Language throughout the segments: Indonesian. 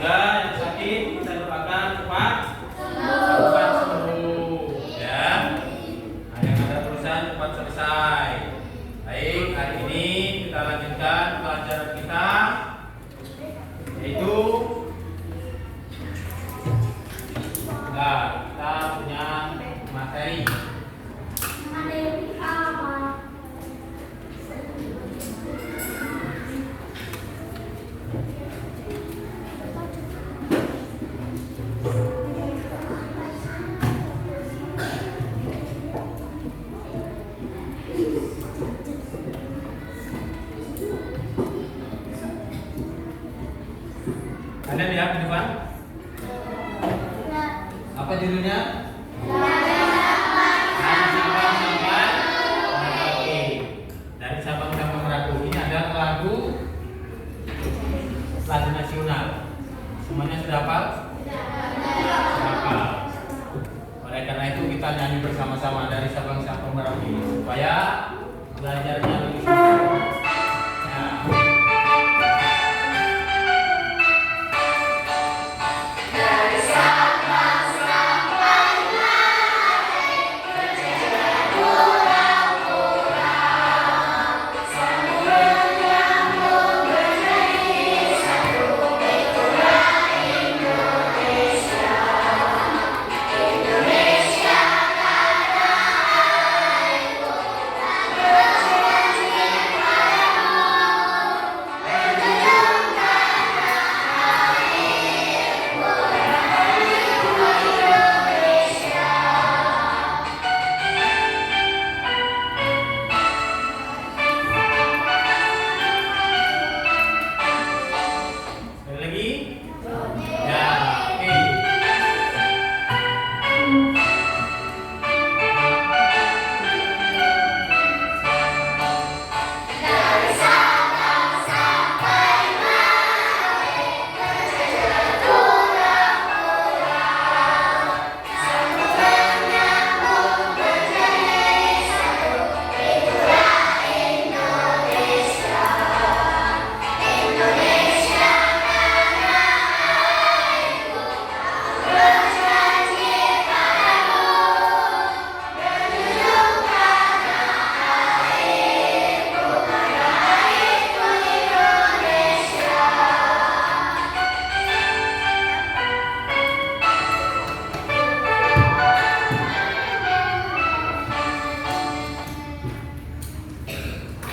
Semoga yang sakit kita doakan cepat sembuh. Ya. Yang ada perusahaan cepat selesai. Baik, hari ini kita lanjutkan pelajaran kita, yaitu kita punya materi. Anda lihat di depan? Apa judulnya? Dari Sabang sampai Merauke. Ini adalah lagu nasional. Semuanya sudah hafal? Sudah hafal. Oleh karena itu kita nyanyi bersama-sama dari Sabang sampai Merauke supaya belajarnya lebih susah.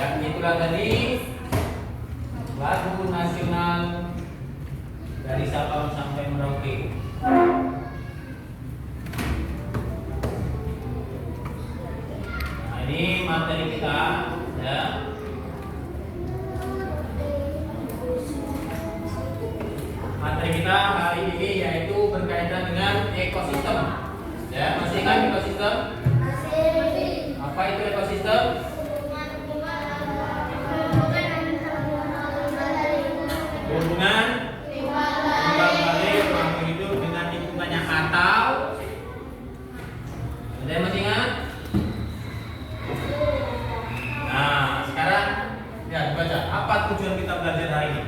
Dan itulah tadi lagu nasional dari Sabang sampai Merauke. Nah, ini materi kita, ya. Materi kita hari ini yaitu berkaitan dengan ekosistem. Ya, masih ingat ekosistem? Masih. Apa itu ekosistem? Hubungan makhluk hidup dengan lingkungannya, atau ada yang masih ingat? Nah, sekarang lihat baca, apa tujuan kita belajar hari ini?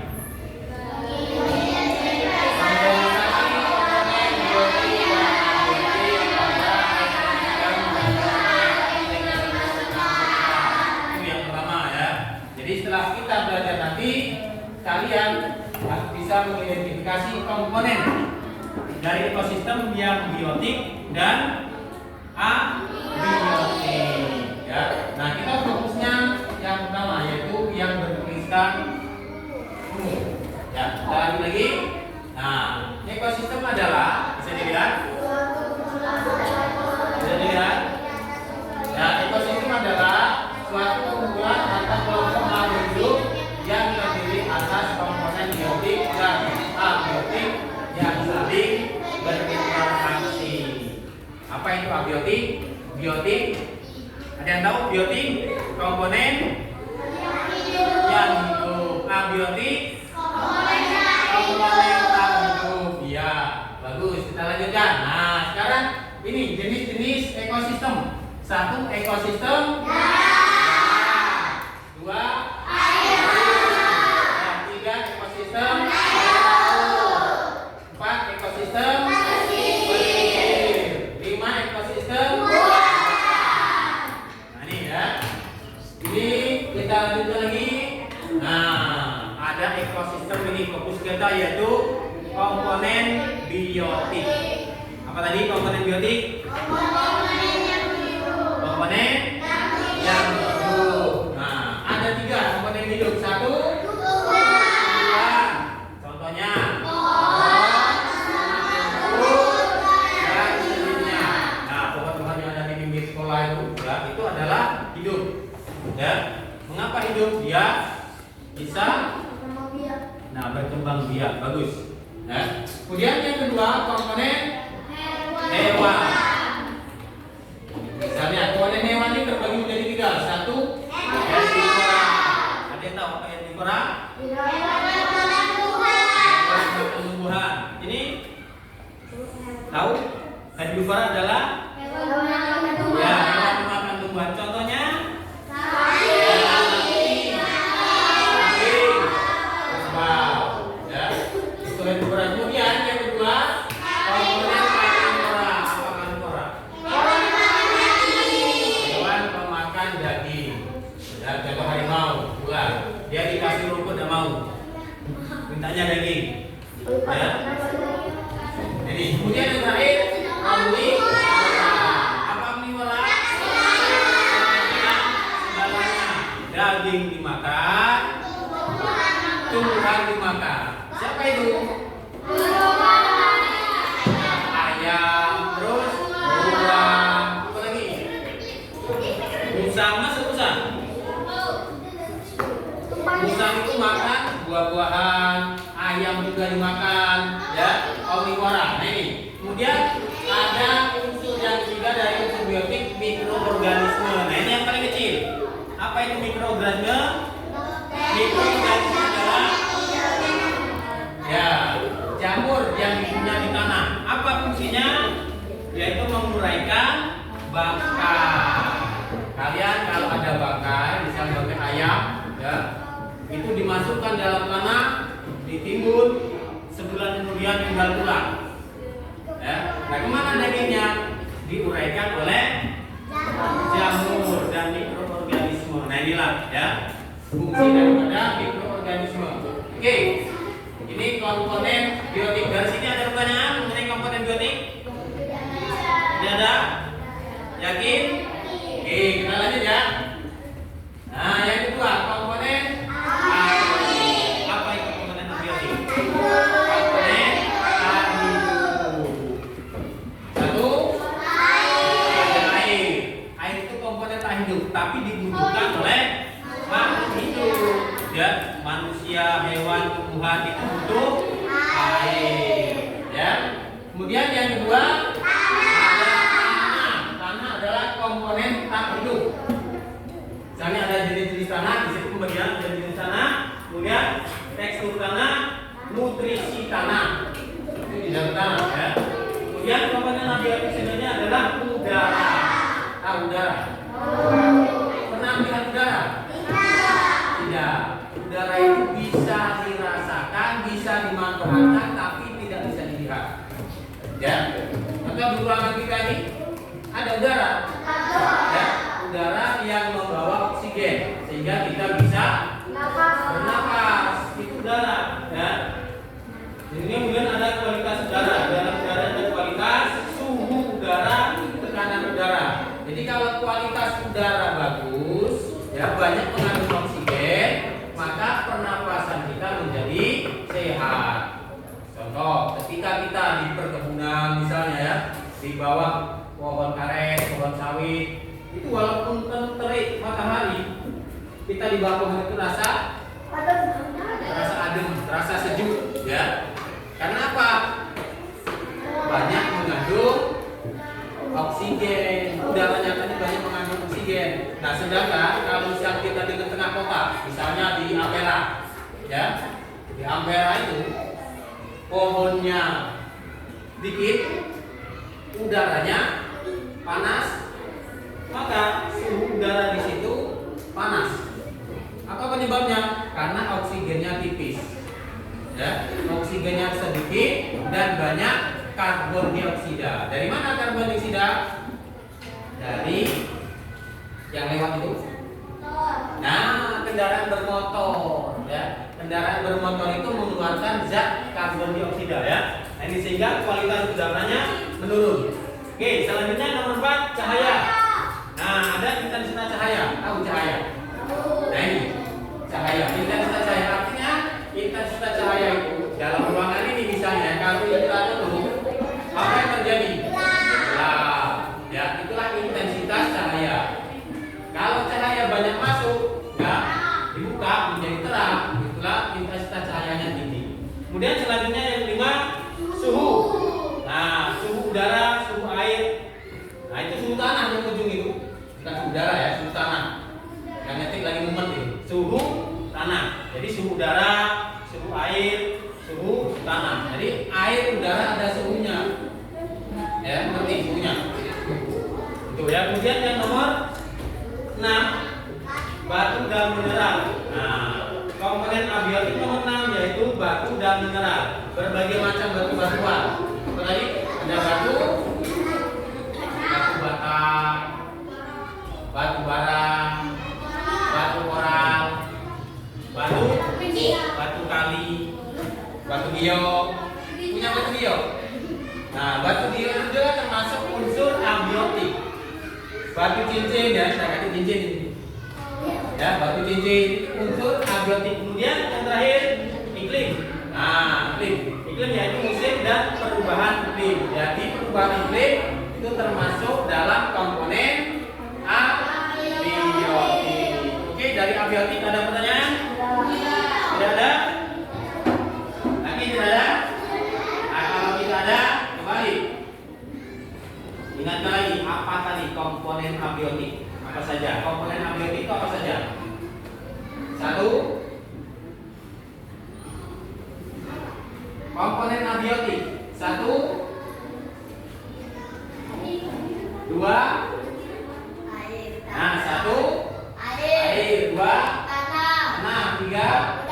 Itu yang pertama, ya. Jadi setelah kita belajar nanti, kalian bisa mengidentifikasi komponen dari ekosistem yang biotik dan abiotik. Ya. Nah, kita fokusnya yang pertama, yaitu yang bertuliskan umum. Ya, kita lanjut lagi. Nah, ekosistem adalah, bisa dilihat? Bisa dilihat? Ya, ekosistem adalah suatu kumpulan atau kelompok makhluk hidup yang terdiri atas komponen biotik dan abiotik yang saling berinteraksi. Apa itu abiotik? Biotik, ada yang tahu biotik? Komponen yang hidup. Abiotik, komponen tak hidup. Ya, bagus. Kita lanjutkan. Nah, sekarang ini jenis-jenis ekosistem. Satu, ekosistem dua, air. Tiga, ekosistem ekosistem ini. Fokus kita yaitu komponen biotik. Apa tadi komponen biotik? Komponen yang hidup. Nah, ada 3 komponen hidup. 1, 2. Contohnya dan sejenisnya. Nah, pohon-pohon yang ada di pinggir sekolah itu adalah hidup. Ya. Mengapa hidup? Dia bisa berkembang biak. Bagus. Ya. Kemudian yang kedua, komponen hewan. Misalnya komponen hewan ini terbagi menjadi 3. 1, herbivora. Ada yang tahu apa herbivora? Hewan tumbuhan. Ini tahu? Herbivora adalah hewan makan tumbuhan. Contohnya herbivora. Kemudian yang kedua, komponen karnivora. Apa karnivora? Hewan pemakan daging. Ya, contoh harimau, ular. Dia dikasih rumput tidak mau. Mintanya daging. Ya. Ini. Kemudian yang terakhir, omnivora. Apa omnivora? Segalanya. Daging dimakan, tumbuhan dimakan. Siapa itu? Ayam, terus beruang, apa lagi? Musang, masuk musang. Musang itu makan buah-buahan, ayam juga dimakan, ya, omnivora. Nah ini. Kemudian ada unsur yang ketiga dari unsur biotik, mikroorganisme. Nah ini yang paling kecil. Apa itu mikroorganisme? Mikroorganisme adalah jamur yang hidupnya di tanah. Apa fungsinya? Yaitu menguraikan bangkai. Kalian kalau ada bangkai, misalnya bangkai ayam, ya, itu dimasukkan dalam tanah, ditimbun, sebulan kemudian tinggal pulang. Ya. Nah, kemana dagingnya? Diuraikan oleh jamur dan mikroorganisme. Nah inilah ya fungsi daripada mikroorganisme. Oke. Ini komponen biotik. Dari sini ada pertanyaan mengenai komponen biotik? Tidak ada? Yakin? Oke, kita lanjut ya. Nah, yang kedua, komponen abiotik. Apa itu komponen abiotik? Komponen hidup. 1, ada air. Air itu komponen tak hidup, tapi dibutuhkan oleh makhluk hidup. Ya, manusia, hewan, tumbuhan itu butuh air. Ya. Kemudian yang kedua ada tanah. Tanah adalah komponen tak hidup. Misalnya ada jenis-jenis tanah, di situ pembagian jenis tanah, kemudian tekstur tanah, nutrisi tanah. Itu di dalam tanah ya. Kemudian komponen abiotik sebenarnya adalah udara. Udara. Pernah melihat udara? Tidak. Udara itu bisa dirasakan, bisa dimanfaatkan, tapi tidak bisa dilihat. Ya, maka di ruangan kita ini ada udara. Ya, udara yang membawa oksigen sehingga kita bisa bernapas. Itu udara. Ya. Ini kemudian ada kualitas udara. Dalam udara ada kualitas suhu udara, tekanan udara. Jadi kalau kualitas udara bagus, ya banyak mengandung oksigen, maka pernapasan kita menjadi sehat. Contoh, ketika kita di perkebunan misalnya ya, di bawah pohon karet, pohon sawit, itu walaupun terik matahari, kita di bawah pohon itu rasa adem, terasa sejuk, ya. Karena apa? Banyak mengandung oksigen, udaranya tadi banyak mengandung oksigen. Nah, sedangkan kalau misalnya kita di tengah kota, misalnya di Ampera, ya, di Ampera itu pohonnya dikit, udaranya panas, maka suhu udara di situ panas. Apa penyebabnya? Karena oksigennya tipis, ya, oksigennya sedikit dan banyak karbon dioksida. Dari mana karbon dioksida? Dari yang lewat itu. Nah, kendaraan bermotor, ya. kendaraan bermotor itu mengeluarkan zat karbon dioksida ya. Nah, ini sehingga kualitas udaranya menurun. Oke, selanjutnya nomor 4 cahaya. Nah, ada intensitas cahaya. Tahu cahaya? Nah, ini cahaya. Intensitas cahaya artinya intensitas cahaya itu dalam ruangan ini misalnya kalau kita tutup, apa yang terjadi? Gelap. Ya, itulah intensitas cahaya. Kalau cahaya banyak masuk, ya dibuka menjadi terang, itulah intensitas cahayanya tinggi. Kemudian selanjutnya yang kelima, suhu. Nah, suhu udara, suhu air. Nah, itu suhu tanah yang ujung itu. Bukan suhu udara ya, suhu tanah. Yang ngetik lagi mumet itu. Suhu tanah. Jadi suhu udara, suhu air, suhu tanah. Jadi air udara ada suhunya. Ya, ngerti suhunya. Itu ya. Kemudian yang nomor 6, batu dan mineral. Nah, komponen abiotik nomor 6 yaitu batu dan mineral. Berbagai macam batu-batuan. Apa tadi? Ada batu bata, batu bara, batu koral, batu kali, batu giok. Punya batu giok. Nah, batu giok itu juga termasuk unsur abiotik. Batu cincin ya, saya kasih cincin ini. Ya, batu cincin unsur abiotik. Kemudian yang terakhir iklim. Nah, iklim yaitu musim dan perubahan iklim. Jadi perubahan iklim itu termasuk dalam komponen abiotik. Oke, dari abiotik ada pertanyaan? Tidak ada? Lagi tidak ada? Nah, kalau tidak ada, kembali. Ingat lagi apa tadi komponen abiotik? Apa saja? Komponen abiotik itu apa saja? 1. Komponen abiotik 1, 2. Nah, 1 air, 2 tanah, 3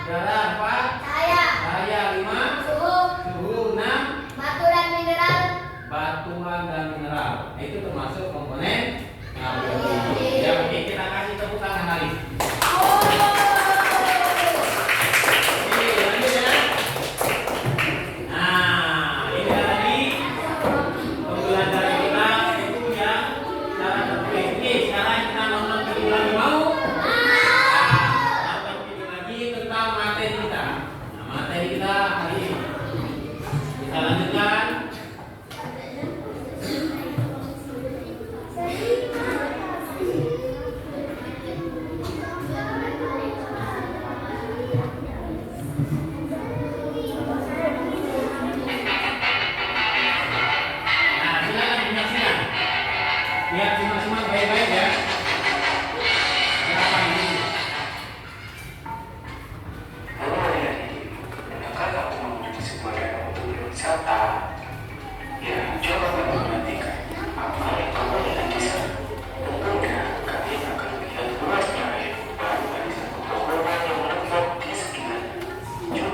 udara, 4 cahaya, 5 suhu, 6 batuan dan mineral. Nah, itu termasuk komponen abiotik. Ya, oke, kita kasih tepuk tangan lagi. Lihat simak-simak baik-baik ya. Apa ini? Kalau aku mengunjungi sebuah daerah untuk berwisata, ya coba memperhatikan apa yang kamu lihat di sana. Tentunya kalian akan melihat luasnya air baru dari satu pepohonan yang menetap di sekitarnya.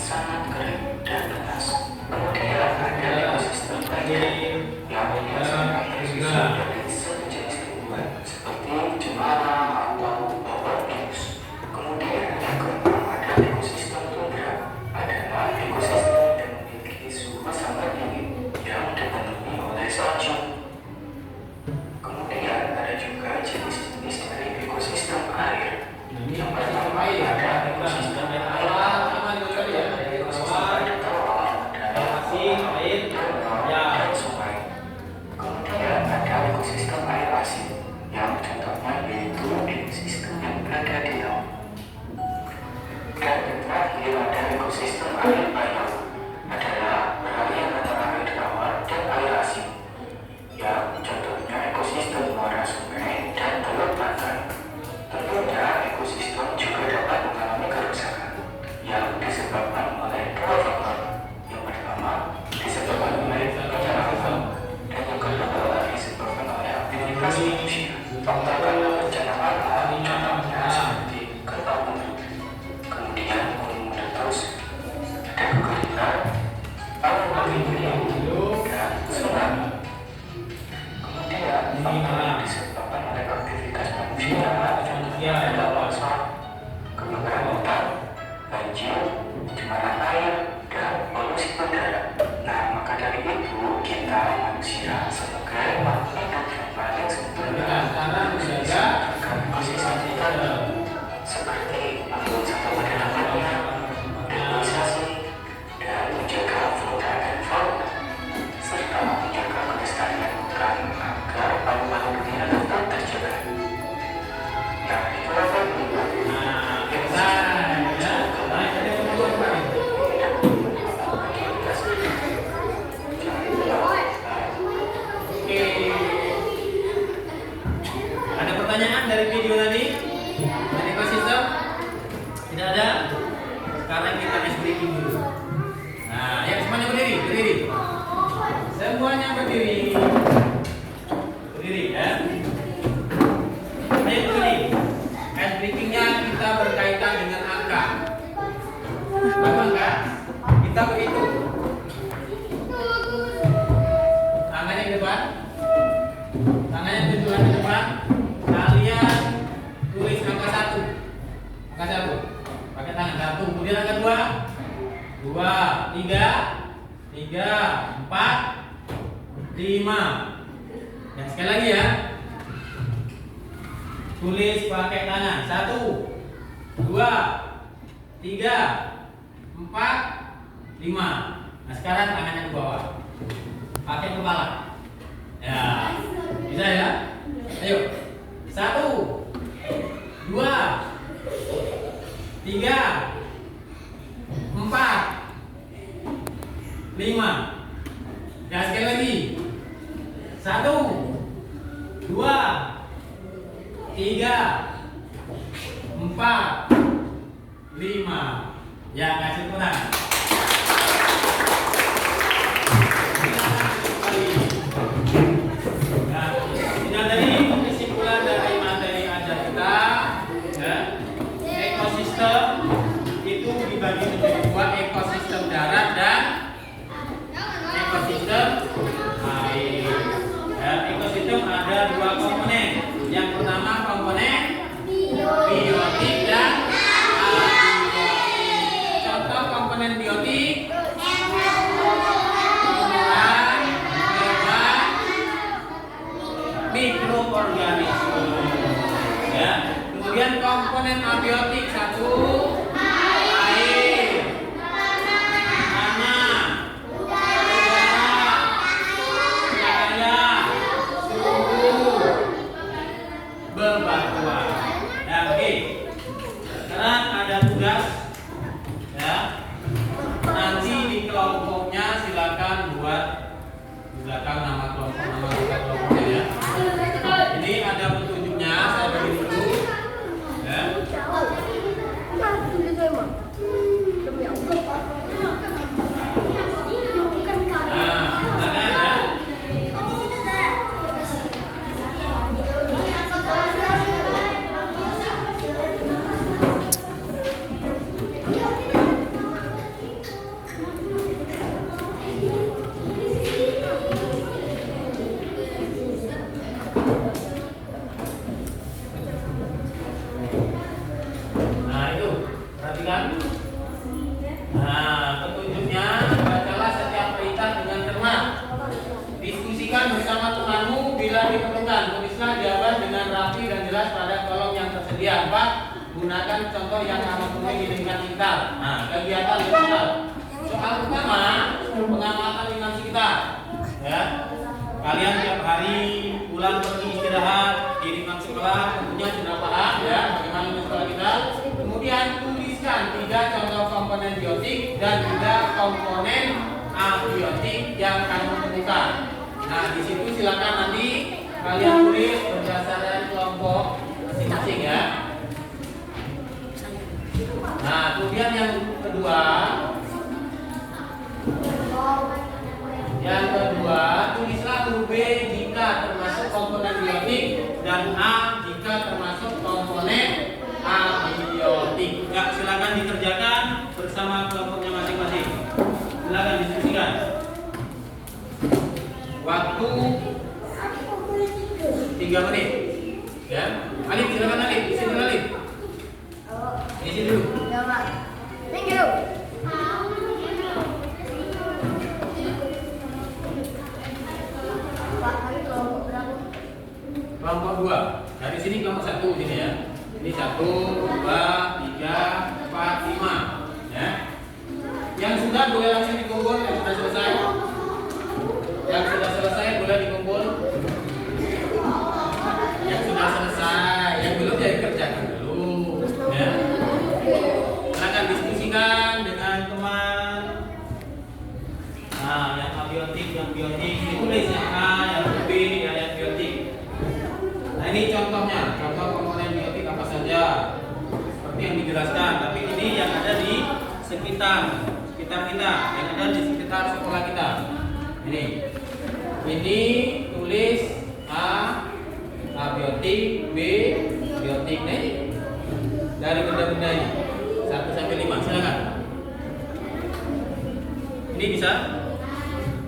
sangat kering dan keras. Kemudian ada ekosistem air yang biasanya tersusun dari sejenis tumbuhan seperti cemara atau bawang-bius. Kemudian yang keempat ada ekosistem tundra, adalah ekosistem yang memiliki suhu sangat dingin yang dipenuhi oleh salju. Kemudian ada juga jenis-jenis dari ekosistem air. Yang pertama ada ekosistem air laut, dan sungai. Kemudian ada ekosistem air asin, yang contohnya yaitu ekosistem yang berada di laut. Dan yang terakhir ada ekosistem air bayau, adalah peralihan antara air tawar dan air asin, yang contohnya ekosistem muara sungai dan teluk pantai. Tentunya ekosistem juga dapat mengalami kerusakan yang disebabkan oleh dua faktor. Yang pertama disebabkan oleh penyerapan, dan yang kedua disebabkan oleh aktivitas manusia. Faktor karena bencana alam contohnya seperti gempa bumi, kemudian gunung meletus, ada kekeringan, awan mengelilingi, dan tsunami. Kemudian faktor yang disebabkan oleh aktivitas manusia adalah longsor, kebakaran hutan, banjir, pencemaran air, dan polusi udara. Nah, maka dari itu kita manusia sebagai makhluk hidup yang paling sempurna menjaga ekosistem kita seperti membuat satu pada tempatnya, reboisasi, dan menjaga flora dan fauna, serta menjaga kelestarian hutan agar paru-paru dunia tetap terjaga. Nah, itulah Ada pertanyaan dari video tadi? Dari ekosistem? Tidak ada? Sekarang kita ice breaking dulu. Nah, ya semuanya berdiri, berdiri. Semuanya berdiri. Berdiri ya. Ayo berdiri. Ice breakingnya kita berkaitan dengan angka. Apa angka? Kita berhitung. Tangannya ke depan. Tangannya tunjukkan ke depan. Kalian tulis angka 1. Angka 1. Pakai tangan 1. Kemudian angka 2. 2, 3, 4, 5. Dan sekali lagi ya. Tulis pakai tangan 1, 2, 3, 4, 5. Nah sekarang tangannya ke bawah. Pakai kepala. Ya, bisa ya? Ayo. 1, 2, 3, 4, 5. Dan sekali lagi. 1, 2, 3, 4, 5. Ya, kasih tepuk tangan. Nah, ini tadi kesimpulan dari materi ajar kita. Ya. Ekosistem itu dibagi menjadi 2, ekosistem darat dan ekosistem air. Ya, ekosistem ada 2 komponen. Yang pertama komponen biotik dan abiotik. Contoh komponen biotik: tumbuhan, hewan, mikroorganisme. Ya. Kemudian komponen abiotik 1, air, tanah, udara, cahaya, suhu, bebatuan. Nah, oke. Sekarang ada tugas ya. Nanti di kelompoknya silakan buat di belakang nama kelompoknya ya. Ini ada petunjuknya, saya bagi dulu. Ya. Nah, petunjuknya bacalah setiap perintah dengan cermat. Diskusikan bersama temanmu bila diperlukan. Tulislah jawaban dengan rapi dan jelas pada kolom yang tersedia. 4. Gunakan contoh yang aman memenuhi di lingkungan sekitar. Nah, kegiatan sosial. Soal pertama, pengamatan lingkungan sekitar. Ya, kalian tiap hari pulang pergi istirahat di lingkungan sekolah, tentunya sudah paham ya bagaimana lingkungan sekolah kita. Kemudian tuliskan 3 contoh komponen biotik dan 3 komponen abiotik yang kamu temukan. Nah, di situ silakan nanti kalian tulis berdasarkan kelompok masing-masing ya. Nah, kemudian yang kedua, tulislah huruf B jika termasuk komponen biotik dan A jika termasuk komponen abiotik. Ya, silakan dikerjakan bersama kelompoknya masing-masing. Silakan diskusikan. Waktu 3 menit. Ya, Alif silakan Alif. Di sini Alif. Isi dulu. Thank you. Kelompok 2. Dari sini kelompok 1 sini ya. Ini 1, 2, 3, 4, 5. Ya. Yang sudah boleh langsung dikumpul, yang sudah selesai. Yang sudah selesai boleh dikumpul. Yang sudah selesai, yang belum ya dikerjakan dulu. Ya. Silakan diskusikan dengan teman. Nah, yang abiotik, yang biotik, ditulis yang A, yang B, yang biotik. Nah, ini contohnya, contoh komponen biotik apa saja. Seperti yang dijelaskan, tapi ini yang ada di sekitar kita, yang ada di sekitar sekolah kita. Ini tulis A, abiotik, B, biotik. Nih, dari benda-benda ini 1 sampai 5, silakan. Ini bisa.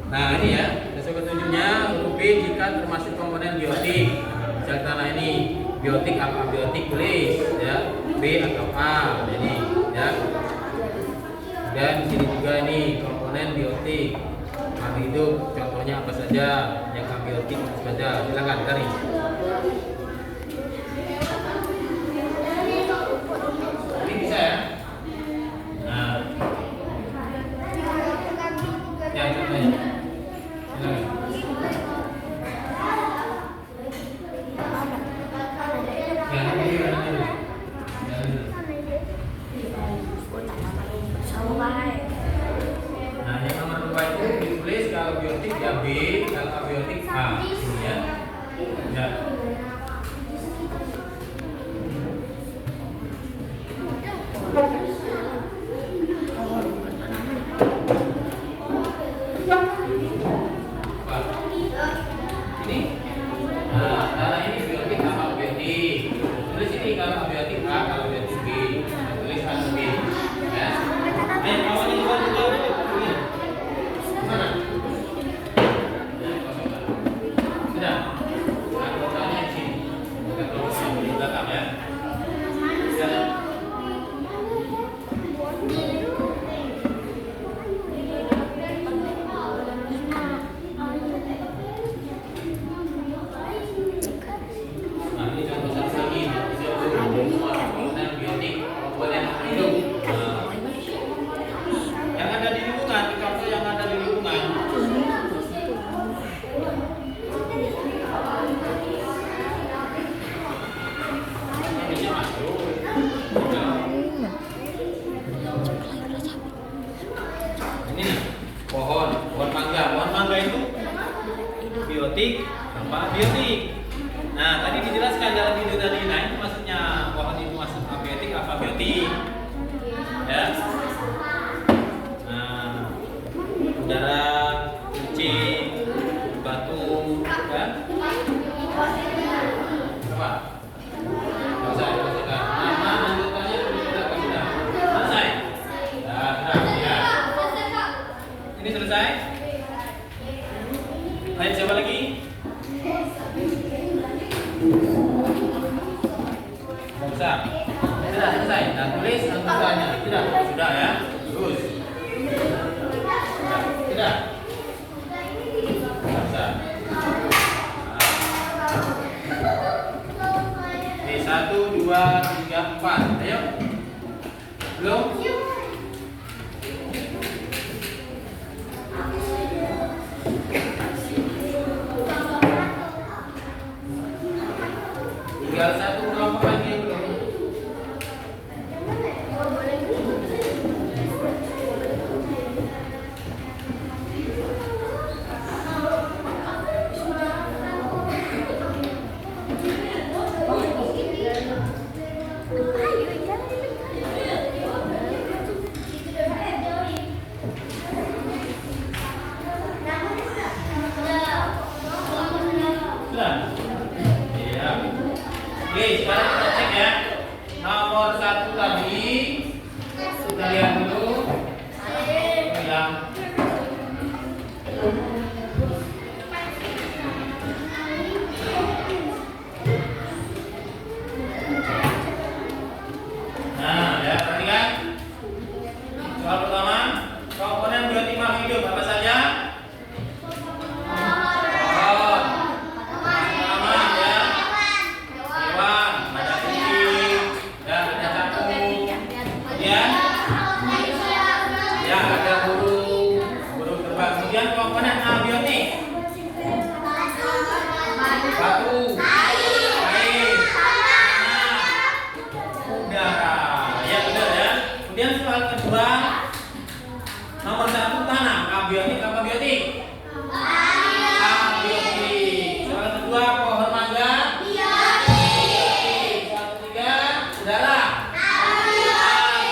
Nah, ini ya, sesuai petunjuknya huruf B jika termasuk komponen biotik. Misalkan ini biotik apa biotik tulis ya, B atau A. Ini ya. Dan di sini juga ini komponen biotik. Makhluk hidup contohnya apa saja, yang abiotik apa saja. Silakan cari. Ini bisa ya. Nah, ya contohnya. Silakan. Nah, yang nomor 2 itu ditulis kalau biotik ya B, kalau abiotik A. Ini ya. Ya. Ini. Nah, antara ini biotik apa abiotik. Tulis ini kalau abiotik A, kalau abiotik B. Tulis A B. Ya. Ayo kawan ini buat juga. Mana? Sudah. Aku tanya di sini. Kita terus di belakang ya. Silakan. Nah, ini contoh satu lagi. Komponen biotik, komponen hidup. Nah, yang ada di lingkungan, contoh yang ada di lingkungan. Bisa masuk. Ini nih, pohon mangga. Pohon mangga itu biotik apa biotik. Nah, tadi dijelaskan dalam video tadi. Nah, itu maksudnya pohon itu masuk abiotik apa biotik. Ya. Nah, udara, kucing, batu, kan? Apa? Selesai, selesai. Nama anggotanya sudah selesai. Nah, sudah ya. Ini selesai. Ayo siapa lagi? Kalian dulu yang nah, ya perhatikan. Soal pertama, komponen biotik makhluk hidup apa saja? Pohon. Tanaman ya. Hewan, ada kucing, ya ada capung. Kemudian ya ada burung terbang. Kemudian komponen abiotik. Batu, air, tanah, udara. Ya benar ya. Kemudian soal kedua, nomor 1 tanah. Abiotik apa biotik? Abiotik. Soal kedua pohon mangga. Abiotik. Soal ketiga udara. Abiotik.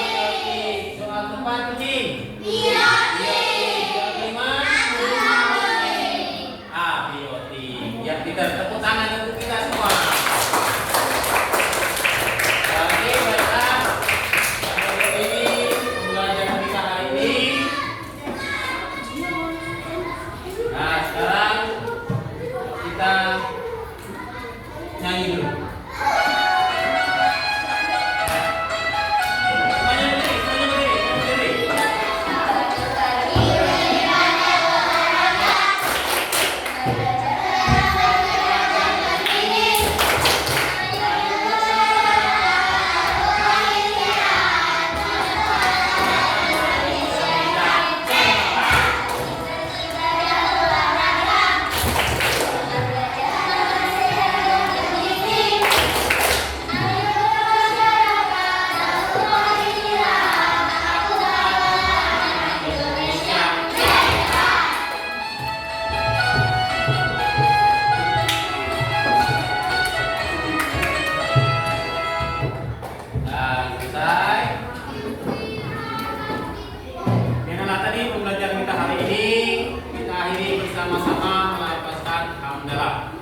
Soal keempat kucing. Abiotik. Soal kelima abiotik. Ya kita tepuk tangan untuk kita semua. Oke, baiklah. Sampai ini pembelajaran kita hari ini. Nah, sekarang kita nyanyi dulu. Semuanya berdiri, semuanya berdiri, semuanya berdiri. Nah, selesai. Demikianlah tadi pembelajaran kita hari ini. Kita akhiri bersama-sama melepaskan hamdalah.